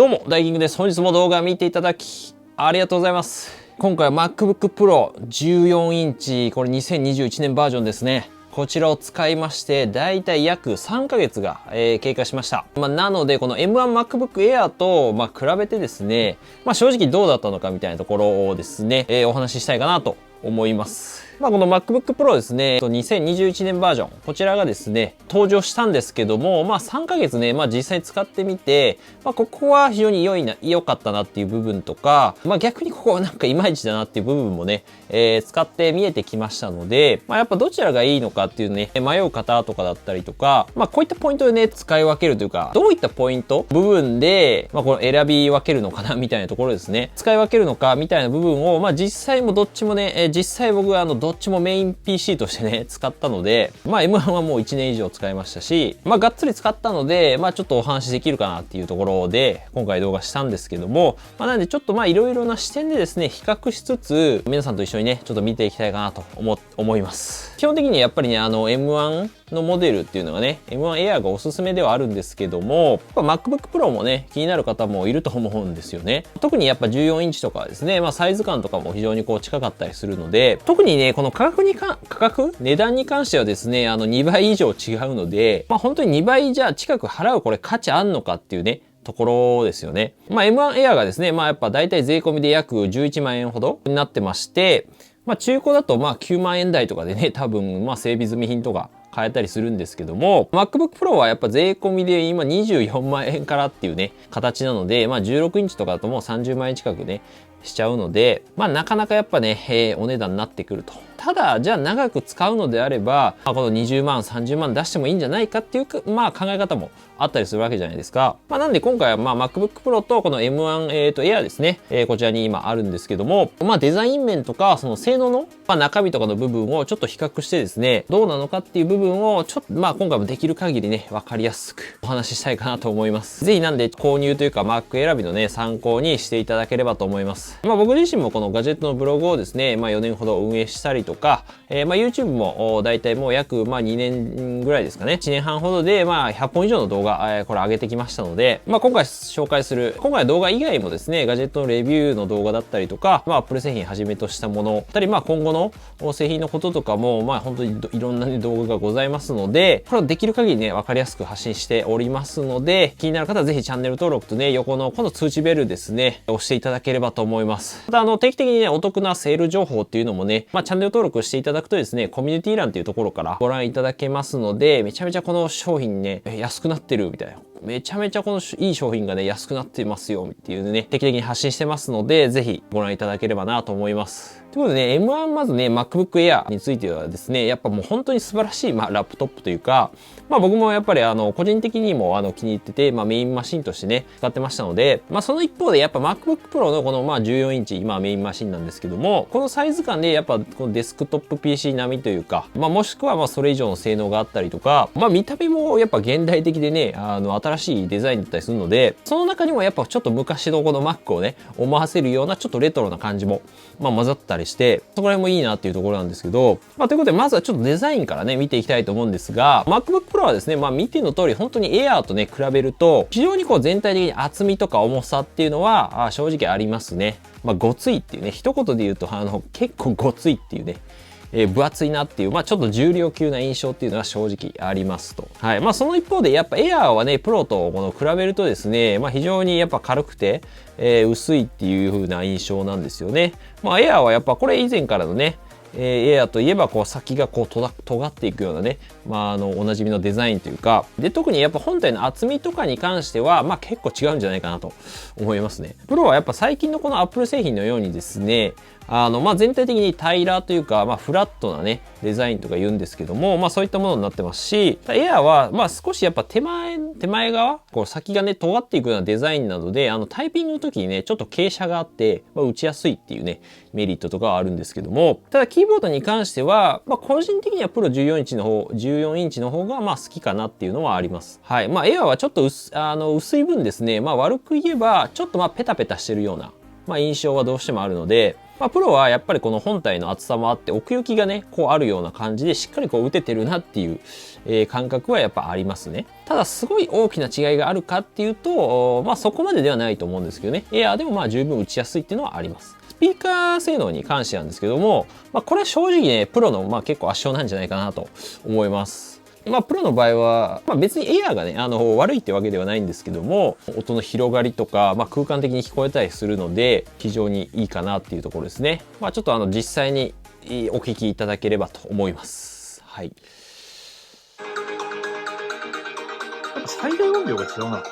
どうも、ダイキングです。本日も動画見ていただき、ありがとうございます。今回は MacBook Pro 14インチ、これ2021年バージョンですね。こちらを使いまして、だいたい約3ヶ月が、経過しました。なので、この M1MacBook Air と、比べてですね、正直どうだったのかみたいなところをですね、お話ししたいかなと思います。この MacBook Pro ですね、2021年バージョン、こちらがですね、登場したんですけども、3ヶ月ね、実際使ってみて、ここは非常に良かったなっていう部分とか、逆にここはなんかいまいちだなっていう部分もね、使って見えてきましたので、やっぱどちらがいいのかっていうね、迷う方とかだったりとか、こういったポイントでね、使い分けるというか、どういったポイント、部分で、この選び分けるのかなみたいなところですね、使い分けるのかみたいな部分を、実際もどっちもね、実際僕はどっちもメイン PC としてね、使ったので、M1 はもう1年以上使いましたし、がっつり使ったので、ちょっとお話できるかなっていうところで、今回動画したんですけども、なんでちょっといろいろな視点でですね、比較しつつ、皆さんと一緒にね、ちょっと見ていきたいかなと思います。基本的にやっぱりね、M1 のモデルっていうのがね、M1 Air がおすすめではあるんですけども、MacBook Pro もね、気になる方もいると思うんですよね。特にやっぱ14インチとかはですね、サイズ感とかも非常に近かったりするので、特にね、この値段に関してはですね、2倍以上違うので、本当に2倍じゃあ近く払うこれ価値あんのかっていうね、ところですよね。M1 Air がですね、やっぱ大体税込みで約11万円ほどになってまして、中古だと9万円台とかでね、多分整備済み品とか買えたりするんですけども、MacBook Pro はやっぱ税込みで今24万円からっていうね、形なので、16インチとかだともう30万円近くね、しちゃうので、なかなかやっぱね、お値段になってくると。ただ、じゃあ長く使うのであれば、この20万、30万出してもいいんじゃないかっていう考え方もあったりするわけじゃないですか。なんで今回はMacBook Pro とこの M1、Air ですね、こちらに今あるんですけども、デザイン面とか、その性能の、中身とかの部分をちょっと比較してですね、どうなのかっていう部分をちょっと今回もできる限りね、わかりやすくお話ししたいかなと思います。ぜひなんで購入というか Mac 選びのね、参考にしていただければと思います。僕自身もこのガジェットのブログをですね、4年ほど運営したりとか、YouTube もだいたいもう約2年ぐらいですかね、1年半ほどで100本以上の動画、これ上げてきましたので、今回紹介する、今回の動画以外もですね、ガジェットのレビューの動画だったりとか、Apple 製品はじめとしたものだったり、今後の製品のこととかも、本当にいろんな、動画がございますので、これをできる限りね、わかりやすく発信しておりますので、気になる方はぜひチャンネル登録とね、横のこの通知ベルですね、押していただければと思います。また定期的にね、お得なセール情報っていうのもね、チャンネル登録していただくとですね、コミュニティ欄っていうところからご覧いただけますので、めちゃめちゃこの商品ね、安くなってるみたいな。めちゃめちゃこのいい商品がね、安くなってますよっていうね、定期的に発信してますので、ぜひご覧いただければなと思います。ということでね、M1 まずね、MacBook Air についてはですね、やっぱもう本当に素晴らしい、ラップトップというか、僕もやっぱり個人的にも気に入ってて、メインマシンとしてね、使ってましたので、その一方でやっぱ MacBook Pro のこの14インチ、今メインマシンなんですけども、このサイズ感でやっぱこのデスクトップ PC 並みというか、もしくはそれ以上の性能があったりとか、見た目もやっぱ現代的でね、新しいデザインだったりするので、その中にもやっぱちょっと昔のこの Mac をね、思わせるようなちょっとレトロな感じも、混ざったりして、そこら辺もいいなっていうところなんですけど、ということでまずはちょっとデザインからね、見ていきたいと思うんですが、MacBook Pro はですね、見ての通り本当に Air とね、比べると、非常に全体的に厚みとか重さっていうのは、正直ありますね。ごついっていうね、一言で言うと、結構ごついっていうね、分厚いなっていう、ちょっと重量級な印象っていうのが正直ありますと。はい。その一方で、やっぱ Air はね、プロと比べるとですね、非常にやっぱ軽くて、薄いっていう風な印象なんですよね。Air はやっぱこれ以前からのね、エアといえば先が尖っていくようなね、おなじみのデザインというか、で、特にやっぱ本体の厚みとかに関しては、結構違うんじゃないかなと思いますね。プロはやっぱ最近のこの Apple 製品のようにですね、全体的に平らというか、フラットなね、デザインとか言うんですけども、そういったものになってますし、エアは、少しやっぱ手前側、先がね、尖っていくようなデザインなので、タイピングの時にね、ちょっと傾斜があって、打ちやすいっていうね、メリットとかはあるんですけども、ただキーボードに関しては、個人的にはプロ14インチの方が、好きかなっていうのはあります。はい。エアはちょっと薄い分ですね、悪く言えば、ちょっとペタペタしてるような、印象はどうしてもあるので、まあ、プロはやっぱりこの本体の厚さもあって、奥行きがね、こうあるような感じで、しっかりこう打ててるなっていう、感覚はやっぱありますね。ただ、すごい大きな違いがあるかっていうと、まあ、そこまでではないと思うんですけどね。エアーでもまあ十分打ちやすいっていうのはあります。スピーカー性能に関してなんですけども、まあ、これは正直ね、プロのまあ結構圧勝なんじゃないかなと思います。まあ、プロの場合は、まあ、別にエアーがね、悪いってわけではないんですけども、音の広がりとか、まあ、空間的に聞こえたりするので、非常にいいかなっていうところですね。まあ、ちょっと実際にお聞きいただければと思います。はい。なんか最大音量が違うな。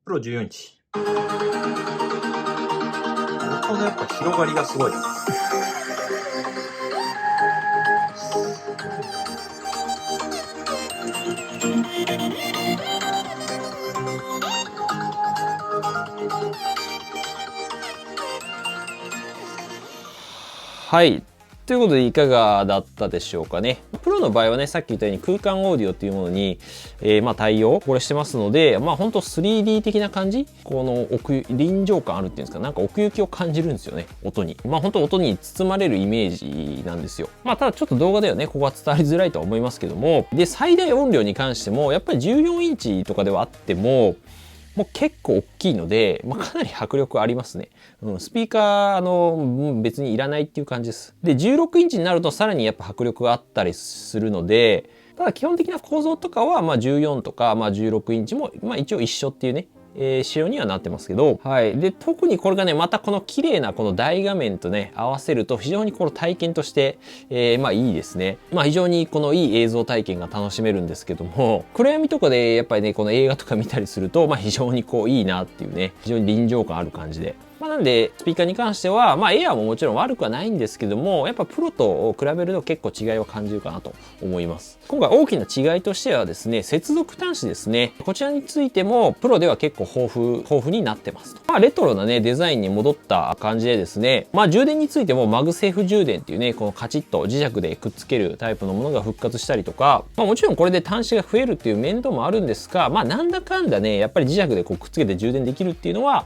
プロ14インチ。音のやっぱ広がりがすごい。はい。ということでいかがだったでしょうかね。プロの場合はね、さっき言ったように空間オーディオっていうものに、まあ対応、これしてますので、まあ本当 3D 的な感じ、この臨場感あるっていうんですか、なんか奥行きを感じるんですよね、音に。まあ本当音に包まれるイメージなんですよ。まあただちょっと動画ではね、ここは伝わりづらいとは思いますけども、で、最大音量に関しても、やっぱり14インチとかではあっても、もう結構大きいので、まあ、かなり迫力ありますね。スピーカー別にいらないっていう感じです。で、16インチになるとさらにやっぱ迫力があったりするので、ただ基本的な構造とかはまあ14とかまあ16インチもまあ一応一緒っていうね、仕様にはなってますけど、はい。で、特にこれがね、またこの綺麗なこの大画面とね、合わせると非常にこの体験として、まあいいですね。まあ非常にこのいい映像体験が楽しめるんですけども、暗闇とかでやっぱりね、この映画とか見たりすると、まあ非常にこういいなっていうね、非常に臨場感ある感じで。まあ、なんで、スピーカーに関しては、まあ、エアーももちろん悪くはないんですけども、やっぱプロと比べると結構違いを感じるかなと思います。今回大きな違いとしてはですね、接続端子ですね。こちらについても、プロでは結構豊富になってますと。まあ、レトロなね、デザインに戻った感じでですね、まあ、充電についてもマグセーフ充電っていうね、このカチッと磁石でくっつけるタイプのものが復活したりとか、まあ、もちろんこれで端子が増えるっていう面倒もあるんですが、まあ、なんだかんだね、やっぱり磁石でこうくっつけて充電できるっていうのは、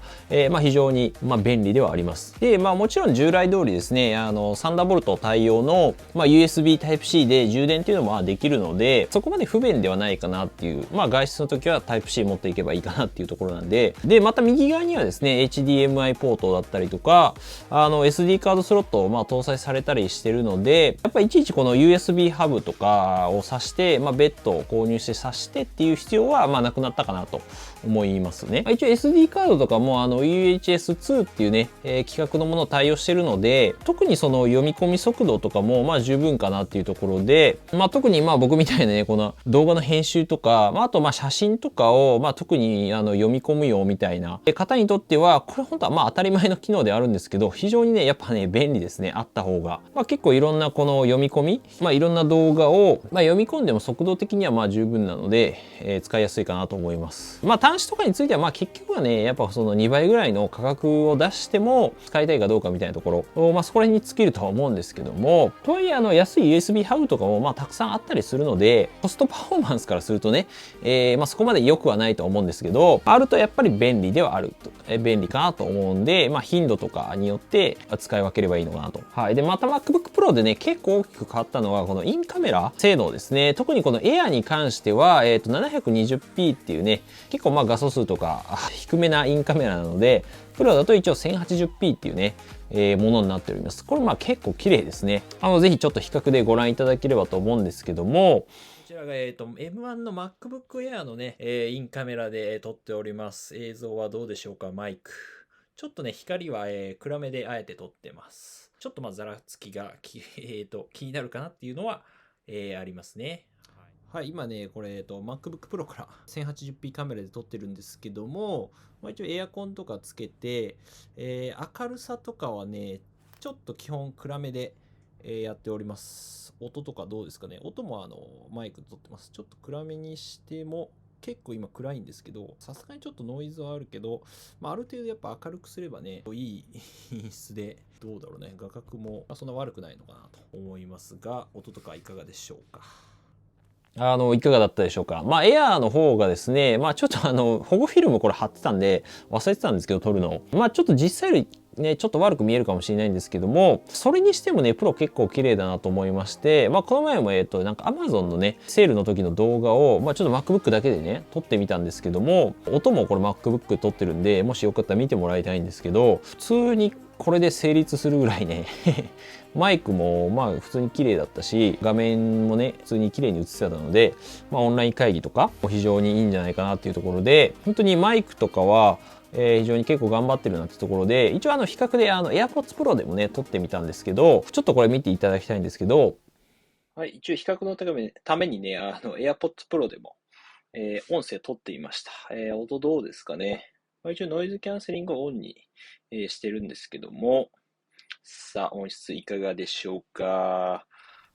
まあ、非常にまあ便利ではあります。で、まあもちろん従来通りですね、サンダーボルト対応の、まあ、USB Type-C で充電っていうのもまあできるので、そこまで不便ではないかなっていう、まあ外出の時は Type-C 持っていけばいいかなっていうところなんで、で、また右側にはですね、HDMI ポートだったりとか、SD カードスロットをまあ搭載されたりしてるので、やっぱいちいちこの USB ハブとかを挿して、まあ別途購入して挿してっていう必要はまあなくなったかなと思いますね。一応 SD カードとかもUHS-2 っていうね、規格のものを対応してるので、特にその読み込み速度とかもまあ十分かなっていうところで、まあ特にまあ僕みたいなね、この動画の編集とか、まああとまあ写真とかをまあ特に読み込むよみたいな方にとっては、これ本当はまあ当たり前の機能であるんですけど、非常にね、やっぱね、便利ですね、あった方が。まあ結構いろんなこの読み込み、まあいろんな動画を、まあ、読み込んでも速度的にはまあ十分なので、使いやすいかなと思います。まあ端子とかについてはまあ結局はね、やっぱその2倍ぐらいの価格を出しても使いたいかどうかみたいなところ、まあそこら辺に尽きるとは思うんですけども、とはいえ安い USB ハブとかもまあたくさんあったりするので、コストパフォーマンスからするとね、まあそこまで良くはないと思うんですけど、あるとやっぱり便利ではあると、便利かなと思うんで、まあ頻度とかによって使い分ければいいのかなと。はい。で、また MacBook Pro でね、結構大きく変わったのは、このインカメラ性能ですね。特にこの Air に関しては、720p っていうね、結構まあ画素数とか低めなインカメラなので、プロだと一応 1080p っていうね、ものになっております。これまあ結構綺麗ですね。ぜひちょっと比較でご覧いただければと思うんですけども、こちらが、M1 の MacBook Air のね、インカメラで撮っております。映像はどうでしょうか、マイク。ちょっとね、光は、暗めであえて撮ってます。ちょっとまあざらつきが気になるかなっていうのは、ありますね。はい、今ね、これ、MacBook Pro から 1080p カメラで撮ってるんですけども、まあ、一応エアコンとかつけて、明るさとかはね、ちょっと基本暗めで、やっております。音とかどうですかね。音もマイクで撮ってます。ちょっと暗めにしても結構今暗いんですけど、さすがにちょっとノイズはあるけど、ある程度やっぱ明るくすればね、いい品質で、どうだろうね、画角もそんな悪くないのかなと思いますが、音とかいかがでしょうか。いかがだったでしょうか。エアーの方がですね、ちょっと保護フィルムこれ貼ってたんで、忘れてたんですけど、撮るの。ちょっと実際よりね、ちょっと悪く見えるかもしれないんですけども、それにしてもね、プロ結構綺麗だなと思いまして、この前もなんか Amazon のね、セールの時の動画を、ちょっと MacBook だけでね、撮ってみたんですけども、音もこれ MacBook で撮ってるんで、もしよかったら見てもらいたいんですけど、普通にこれで成立するぐらいねマイクも普通に綺麗だったし、画面もね普通に綺麗に映ってたので、オンライン会議とかも非常にいいんじゃないかなっていうところで、本当にマイクとかは非常に結構頑張ってるなってところで、一応比較でAirPods Pro でもね撮ってみたんですけど、ちょっとこれ見ていただきたいんですけど、はい、一応比較のためにねAirPods Pro でも、音声撮っていました。音どうですかね。一応ノイズキャンセリングをオンに、してるんですけども、さあ音質いかがでしょうか。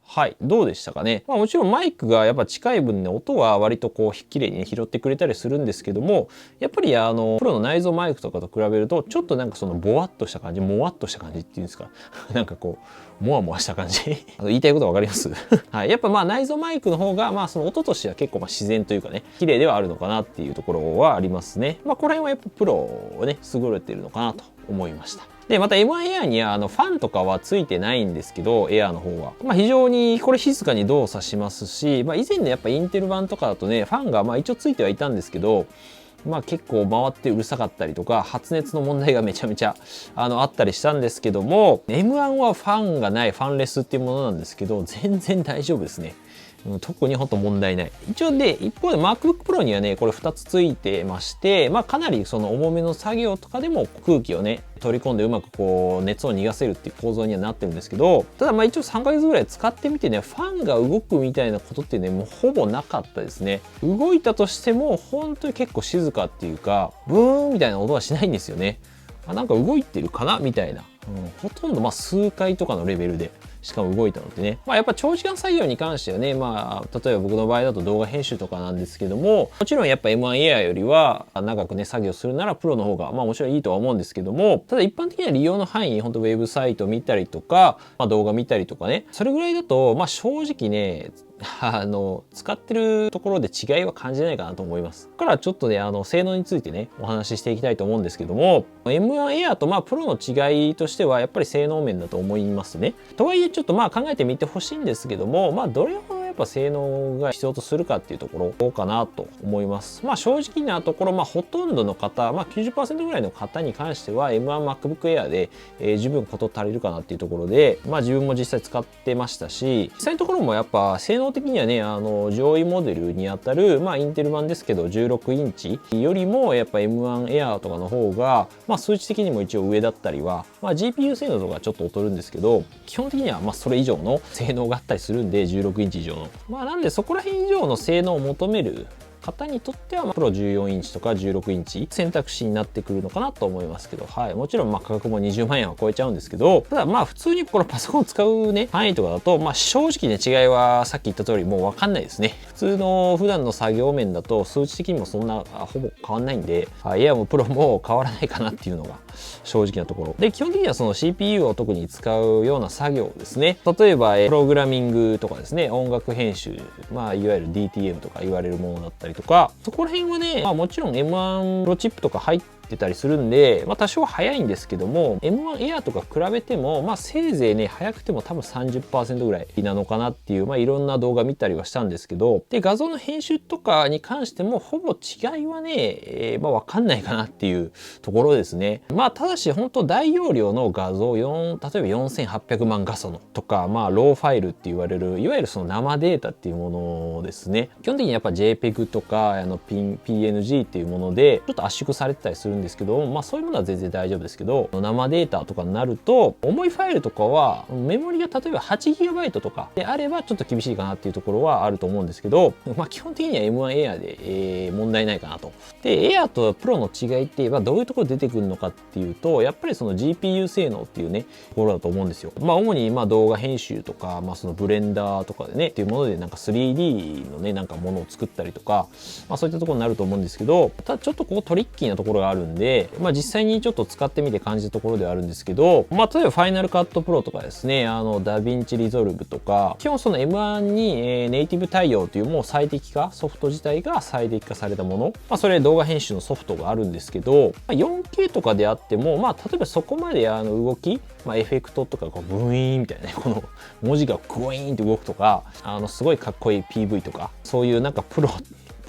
はい、どうでしたかね。もちろんマイクがやっぱ近い分ね、音は割とこう綺麗に、ね、拾ってくれたりするんですけども、やっぱりプロの内蔵マイクとかと比べるとちょっとなんかそのボワッとした感じ、もわっとした感じっていうんですかなんかこうもわもわした感じ言いたいことわかりますはい、やっぱ内蔵マイクの方がその音としては結構自然というかね、綺麗ではあるのかなっていうところはありますね。この辺はやっぱプロはね優れてるのかなと思いました。で、また M1 Air にはファンとかはついてないんですけど、Air の方は。非常にこれ静かに動作しますし、以前のやっぱインテル版とかだとね、ファンが一応ついてはいたんですけど、結構回ってうるさかったりとか、発熱の問題がめちゃめちゃあったりしたんですけども、M1 はファンがない、ファンレスっていうものなんですけど、全然大丈夫ですね。特にほんと問題ない。一応で、一方で MacBook Pro にはね、これ2つついてまして、かなりその重めの作業とかでも空気をね、取り込んでうまくこう熱を逃がせるっていう構造にはなってるんですけど、ただ一応3ヶ月ぐらい使ってみてね、ファンが動くみたいなことってね、もうほぼなかったですね。動いたとしても本当に結構静かっていうか、ブーンみたいな音はしないんですよね。なんか動いてるかなみたいな、ほとんど数回とかのレベルでしかも動いたのでね、やっぱ長時間作業に関してはね、例えば僕の場合だと動画編集とかなんですけども、もちろんやっぱ M1 Air よりは長くね作業するならプロの方がもちろんいいとは思うんですけども、ただ一般的な利用の範囲、本当ウェブサイト見たりとか、動画見たりとかね、それぐらいだと正直ね使ってるところで違いは感じないかなと思います。だからちょっとね性能についてねお話ししていきたいと思うんですけども、 M1 Air とプロの違いとしてはやっぱり性能面だと思いますね。とはいえちょっと考えてみてほしいんですけども、どれほどやっぱ性能が必要とするかっていうところどうかなと思います。正直なところほとんどの方、90% ぐらいの方に関しては M1MacBook Air で、十分事足りるかなっていうところで、自分も実際使ってましたし、実際のところもやっぱ性能的にはね上位モデルにあたるインテル版ですけど16インチよりもやっぱ M1 Air とかの方が数値的にも一応上だったりは、GPU 性能とかちょっと劣るんですけど、基本的にはそれ以上の性能があったりするんで、16インチ以上のなんでそこら辺以上の性能を求める方にとってはプロ14インチとか16インチ選択肢になってくるのかなと思いますけど、はい、もちろん価格も20万円は超えちゃうんですけど、ただ普通にこのパソコンを使うね範囲とかだと正直ね違いはさっき言った通りもう分かんないですね。普通の普段の作業面だと数値的にもそんなほぼ変わんないんで、エアもプロも変わらないかなっていうのが正直なところで、基本的にはその CPU を特に使うような作業ですね。例えばプログラミングとかですね、音楽編集、いわゆる DTM とか言われるものだったりとか、そこら辺はね、もちろん M1 プロチップとか入ってたりするんで、多少早いんですけども M1 Air とか比べてもせいぜいね早くても多分 30% ぐらいなのかなっていう、いろんな動画見たりはしたんですけど、で画像の編集とかに関してもほぼ違いはね、分かんないかなっていうところですね。ただし本当大容量の画像例えば4800万画素のとかローファイルって言われるいわゆるその生データっていうものですね。基本的にやっぱ JPEG とかPNG っていうものでちょっと圧縮されてたりするんんですけど、まあそういうものは全然大丈夫ですけど、生データとかになると、重いファイルとかは、メモリが例えば 8GB とかであればちょっと厳しいかなっていうところはあると思うんですけど、まあ基本的には M1 Air で、問題ないかなと。で、Air と Pro の違いって言えばどういうところ出てくるのかっていうと、やっぱりその GPU 性能っていうね、ところだと思うんですよ。まあ主にまあ動画編集とか、まあそのブレンダーとかでね、っていうものでなんか 3D のね、なんかものを作ったりとか、まあそういったところになると思うんですけど、ただちょっとここトリッキーなところがあるんで、まあ実際にちょっと使ってみて感じたところではあるんですけど、まあ例えば Final Cut Pro とかですね、ダヴィンチリゾルブとか、基本その M1 に、ネイティブ対応というもう最適化、ソフト自体が最適化されたもの、まあそれ動画編集のソフトがあるんですけど、まあ、4K とかであっても、まあ例えばそこまで動き、まあエフェクトとかこうブイーンみたいなね、この文字がクワイーンって動くとか、すごいかっこいい PV とか、そういうなんかプロ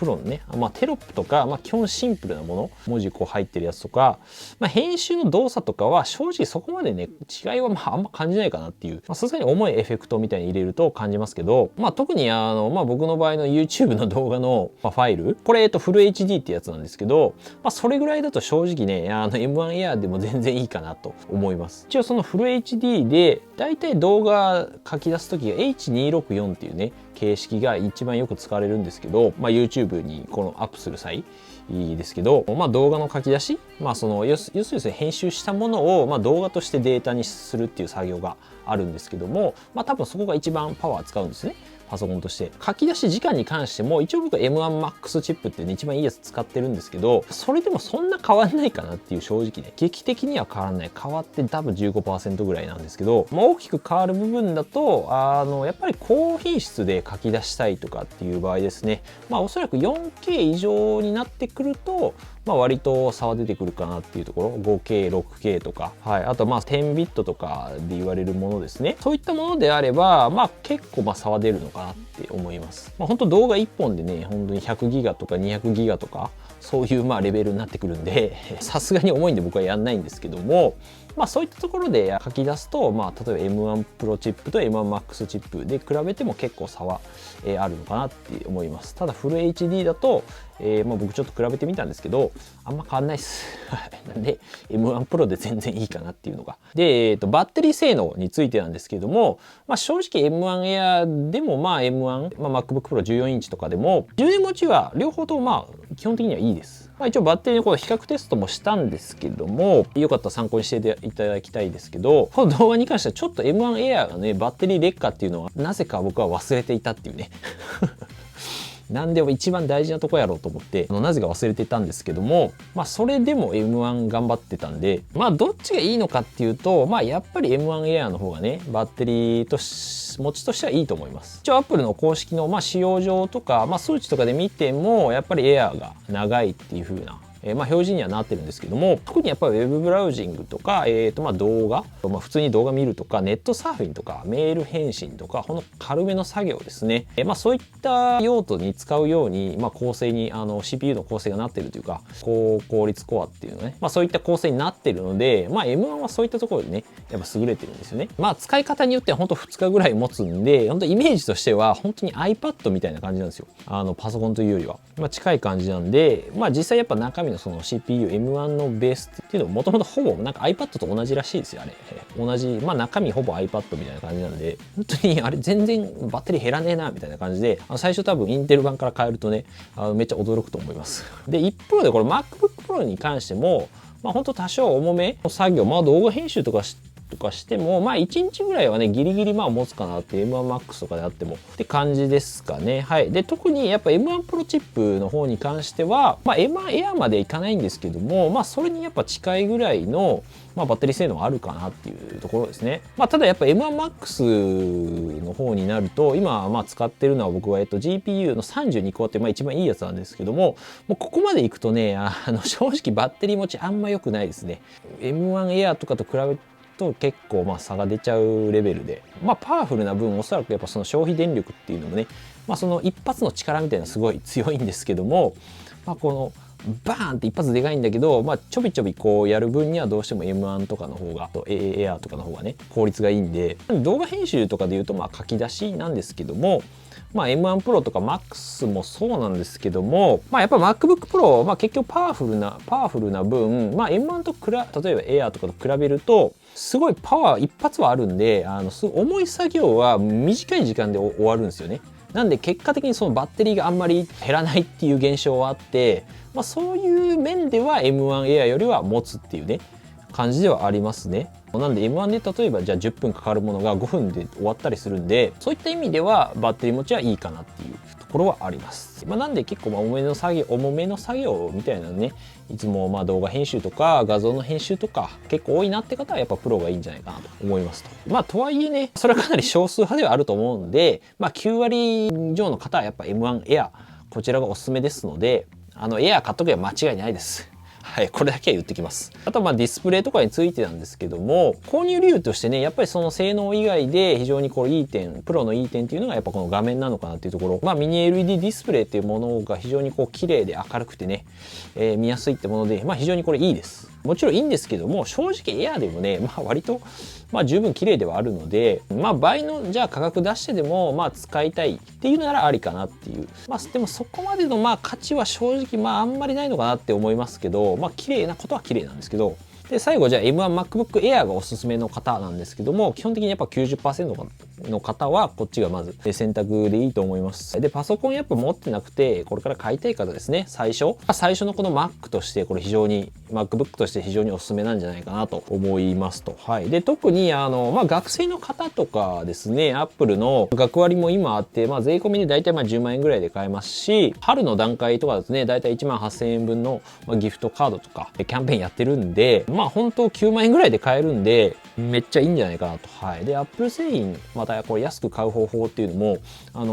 のね、まあ、テロップとか、まあ、基本シンプルなもの、文字こう入ってるやつとか、まあ、編集の動作とかは正直そこまでね、違いはまああんま感じないかなっていう、さすがに重いエフェクトみたいに入れると感じますけど、まあ、特にまあ、僕の場合の YouTube の動画の、まあ、ファイル、これフル HD ってやつなんですけど、まあ、それぐらいだと正直ね、M1 Air でも全然いいかなと思います。一応そのフル HD で、だいたい動画書き出すときが H264 っていうね、形式が一番よく使われるんですけど、まあ、YouTube にこのアップする際ですけど、まあ、動画の書き出し、まあ、その要するに編集したものを、まあ、動画としてデータにするっていう作業があるんですけども、まあ、多分そこが一番パワー使うんですね。パソコンとして書き出し時間に関しても一応僕は M1MAX チップっていうね一番いいやつ使ってるんですけど、それでもそんな変わんないかなっていう正直ね、劇的には変わらない。変わって多分 15% ぐらいなんですけど、まあ、大きく変わる部分だとやっぱり高品質で書き出したいとかっていう場合ですね、まあおそらく 4K 以上になってくるとまあ割と差は出てくるかなっていうところ、5K、6K とか、はい、あとまあ10ビットとかで言われるものですね。そういったものであれば、まあ結構まあ差は出るのかなって思います。まあ本当動画1本でね、本当に100ギガとか200ギガとか、そういうまあレベルになってくるんで、さすがに重いんで僕はやんないんですけども、まあそういったところで書き出すと、まあ例えば M1 Pro チップと M1MAX チップで比べても結構差はあるのかなって思います。ただフル HD だと、まあ僕ちょっと比べてみたんですけど、あんま変わんないです。なんで M1 Pro で全然いいかなっていうのが。で、バッテリー性能についてなんですけども、まあ正直 M1 Air でもまあ M1、まあ、MacBook Pro 14インチとかでも、充電持ちは両方ともまあ基本的にはいいです。まあ、一応バッテリーのこの比較テストもしたんですけども、よかったら参考にしていただきたいですけど、この動画に関してはちょっと M1 Air がね、バッテリー劣化っていうのはなぜか僕は忘れていたっていうね。なんで一番大事なとこやろうと思ってなぜか忘れてたんですけども、まあそれでも M1 頑張ってたんで、まあどっちがいいのかっていうと、まあやっぱり M1 Air の方がねバッテリーと持ちとしてはいいと思います。一応 Apple の公式のまあ使用上とか、まあ、数値とかで見てもやっぱり Air が長いっていう風なまあ表示にはなってるんですけども、特にやっぱりウェブブラウジングとか、まあ動画、まあ、普通に動画見るとかネットサーフィンとかメール返信とかこの軽めの作業ですね、まあそういった用途に使うように、まあ、構成にCPU の構成がなってるというか高効率コアっていうのね、まあそういった構成になってるので、まあ M1 はそういったところでねやっぱ優れてるんですよね。まあ使い方によっては本当2日ぐらい持つんで、本当イメージとしては本当に iPad みたいな感じなんですよ。パソコンというよりは、まあ、近い感じなんで、まあ実際やっぱ中身のその CPU M1 のベースっていうのももともとほぼなんか iPad と同じらしいですよあれ。同じ、まあ中身ほぼ iPad みたいな感じなんで、本当にあれ全然バッテリー減らねえなみたいな感じで、最初多分インテル版から変えるとねめっちゃ驚くと思います。で一方でこれ MacBook Pro に関してもまあ本当多少重めの作業、まあ動画編集とかしてもまあ1日ぐらいはねギリギリまあ持つかなって M1MAX とかであってもって感じですかね。はい。で特にやっぱ M1 Pro チップの方に関してはまあ M1 Air までいかないんですけども、まあそれにやっぱ近いぐらいのまあ、バッテリー性能あるかなっていうところですね。まあ、ただやっぱ M1MAX の方になると今まあ使ってるのは僕はGPU の32コアってまあ一番いいやつなんですけども、もうここまでいくとね正直バッテリー持ちあんま良くないですね。M1 Air とかと比べと結構まあ差が出ちゃうレベルで、まあパワフルな分おそらくやっぱその消費電力っていうのもね、まあその一発の力みたいなのすごい強いんですけども、まあこのバーンって一発でかいんだけど、まあちょびちょびこうやる分にはどうしても M1 とかの方がAir とかの方がね効率がいいんで、動画編集とかでいうとまあ書き出しなんですけども、まあ M1 Pro とか Max もそうなんですけども、まあやっぱ MacBook Pro、まあ結局パワフルな分、まあ M1 と例えば Air とかと比べると、すごいパワー一発はあるんで、すごい重い作業は短い時間で終わるんですよね。なんで結果的にそのバッテリーがあんまり減らないっていう現象はあって、まあそういう面では M1 Air よりは持つっていうね、感じではありますね。なんで M1 で例えばじゃあ10分かかるものが5分で終わったりするんで、そういった意味ではバッテリー持ちはいいかなっていうところはあります。まあ、なんで結構重めの作業みたいなね、いつもまあ動画編集とか画像の編集とか結構多いなって方はやっぱプロがいいんじゃないかなと思いますと。まあとはいえね、それはかなり少数派ではあると思うんで、まあ9割以上の方はやっぱ M1 Air、こちらがおすすめですので、エアー買っとけば間違いないです。はい、これだけは言ってきます。あとはまあディスプレイとかについてなんですけども、購入理由としてね、やっぱりその性能以外で非常にこういい点、プロのいい点っていうのがやっぱこの画面なのかなっていうところ。まあミニ LED ディスプレイっていうものが非常にこう綺麗で明るくてね、見やすいってもので、まあ非常にこれいいです。もちろんいいんですけども、正直エアーでもね、まあ割とまあ十分綺麗ではあるので、まあ倍のじゃあ価格出してでもまあ使いたいっていうならありかなっていう。まあでもそこまでのまあ価値は正直まああんまりないのかなって思いますけど、まあ綺麗なことは綺麗なんですけど、で最後じゃあ M1MacBook Air がおすすめの方なんですけども、基本的にやっぱ 90% の方はこっちがまず選択でいいと思います。でパソコンやっぱ持ってなくてこれから買いたい方ですね、最初のこの Mac としてこれ非常に MacBook として非常におすすめなんじゃないかなと思いますと。はい。で特にまあ学生の方とかですね、Apple の学割も今あって、まあ税込みで大体まあ10万円ぐらいで買えますし、春の段階とかですね、大体1万8000円分のギフトカードとかキャンペーンやってるんで、まあ本当9万円ぐらいで買えるんで、めっちゃいいんじゃないかなと。はい。で、Apple 製品、またこれ安く買う方法っていうのも、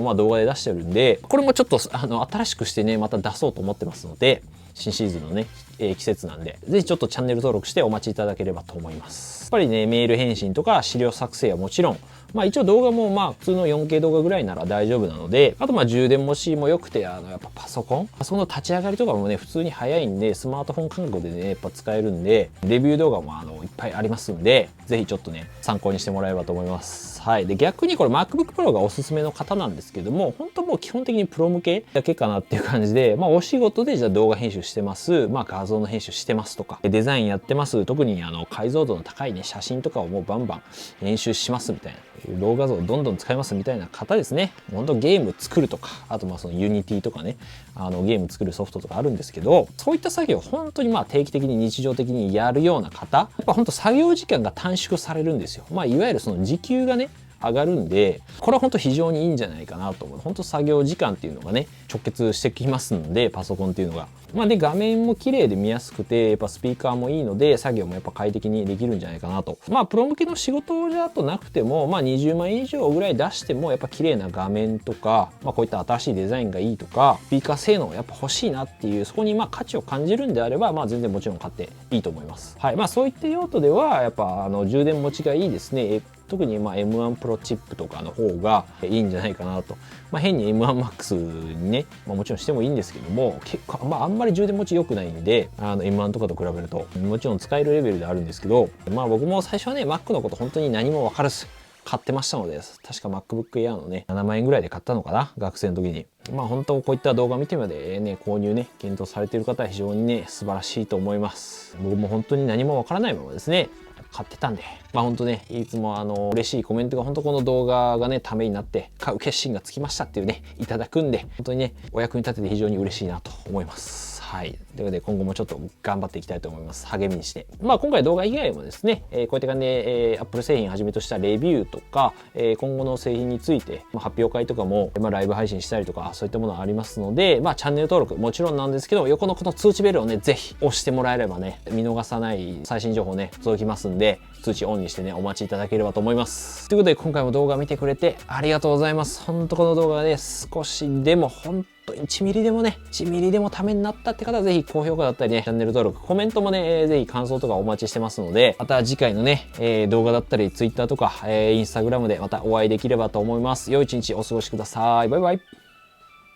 まあ動画で出してるんで、これもちょっと新しくしてね、また出そうと思ってますので、新シーズンのね、季節なんで、ぜひちょっとチャンネル登録してお待ちいただければと思います。やっぱりね、メール返信とか資料作成はもちろん、まあ一応動画もまあ普通の 4K 動画ぐらいなら大丈夫なので、あとまあ充電持ちも良くて、やっぱパソコンの立ち上がりとかもね、普通に早いんで、スマートフォン感覚でね、やっぱ使えるんで、レビュー動画もいっぱいありますんで、ぜひちょっとね、参考にしてもらえればと思います。はい。で、逆にこれ MacBook Pro がおすすめの方なんですけども、本当もう基本的にプロ向けだけかなっていう感じで、まあお仕事でじゃあ動画編集してます、まあ画像の編集してますとか、デザインやってます、特に解像度の高いね、写真とかをもうバンバン編集しますみたいな、動画像をどんどん使いますみたいな方ですね。本当ゲーム作るとか、あとまあその Unity とかね、ゲーム作るソフトとかあるんですけど、そういった作業を本当にまあ定期的に日常的にやるような方、やっぱ本当作業時間が短縮されるんですよ。まあいわゆるその時給がね、上がるんで、これは本当非常にいいんじゃないかなと思う。本当作業時間っていうのがね、直結してきますので、パソコンっていうのが。まあで、画面も綺麗で見やすくて、やっぱスピーカーもいいので、作業もやっぱ快適にできるんじゃないかなと。まあ、プロ向けの仕事じゃとなくても、まあ20万円以上ぐらい出しても、やっぱ綺麗な画面とか、まあこういった新しいデザインがいいとか、スピーカー性能やっぱ欲しいなっていう、そこにまあ価値を感じるんであれば、まあ全然もちろん買っていいと思います。はい。まあそういった用途では、やっぱ充電持ちがいいですね。特にまあ M1 Pro チップとかの方がいいんじゃないかなと。まあ、変に M1 Max にね、まあ、もちろんしてもいいんですけども、結構、まあ、あんまり充電持ち良くないんで、M1 とかと比べると、もちろん使えるレベルであるんですけど、まあ僕も最初はね、Mac のこと本当に何も分からず買ってましたので、確か MacBook Air のね、7万円ぐらいで買ったのかな、学生の時に。まあ本当こういった動画見てまでね、購入ね、検討されている方は非常にね、素晴らしいと思います。僕も本当に何も分からないままですね、買ってたんで、まあ本当ね、いつも嬉しいコメントが本当この動画がね、ためになって買う決心がつきましたっていうね、いただくんで、本当にね、お役に立てて非常に嬉しいなと思います。はい。ということで、今後もちょっと頑張っていきたいと思います。励みにして。まあ今回動画以外もですね、こういった感じで、Apple 製品をはじめとしたレビューとか、今後の製品について、発表会とかも、ライブ配信したりとか、そういったものありますので、まあチャンネル登録もちろんなんですけど、横のこの通知ベルをね、ぜひ押してもらえればね、見逃さない最新情報ね、届きますんで、通知オンにしてね、お待ちいただければと思います。ということで、今回も動画見てくれてありがとうございます。本当この動画がね、少しでも本当に1ミリでもね、1ミリでもためになったって方はぜひ高評価だったりね、チャンネル登録、コメントもね、ぜひ感想とかお待ちしてますので、また次回のね、動画だったり Twitter とか、Instagram でまたお会いできればと思います。良い一日お過ごしください。バイバイ。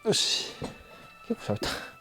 よし。結構喋った。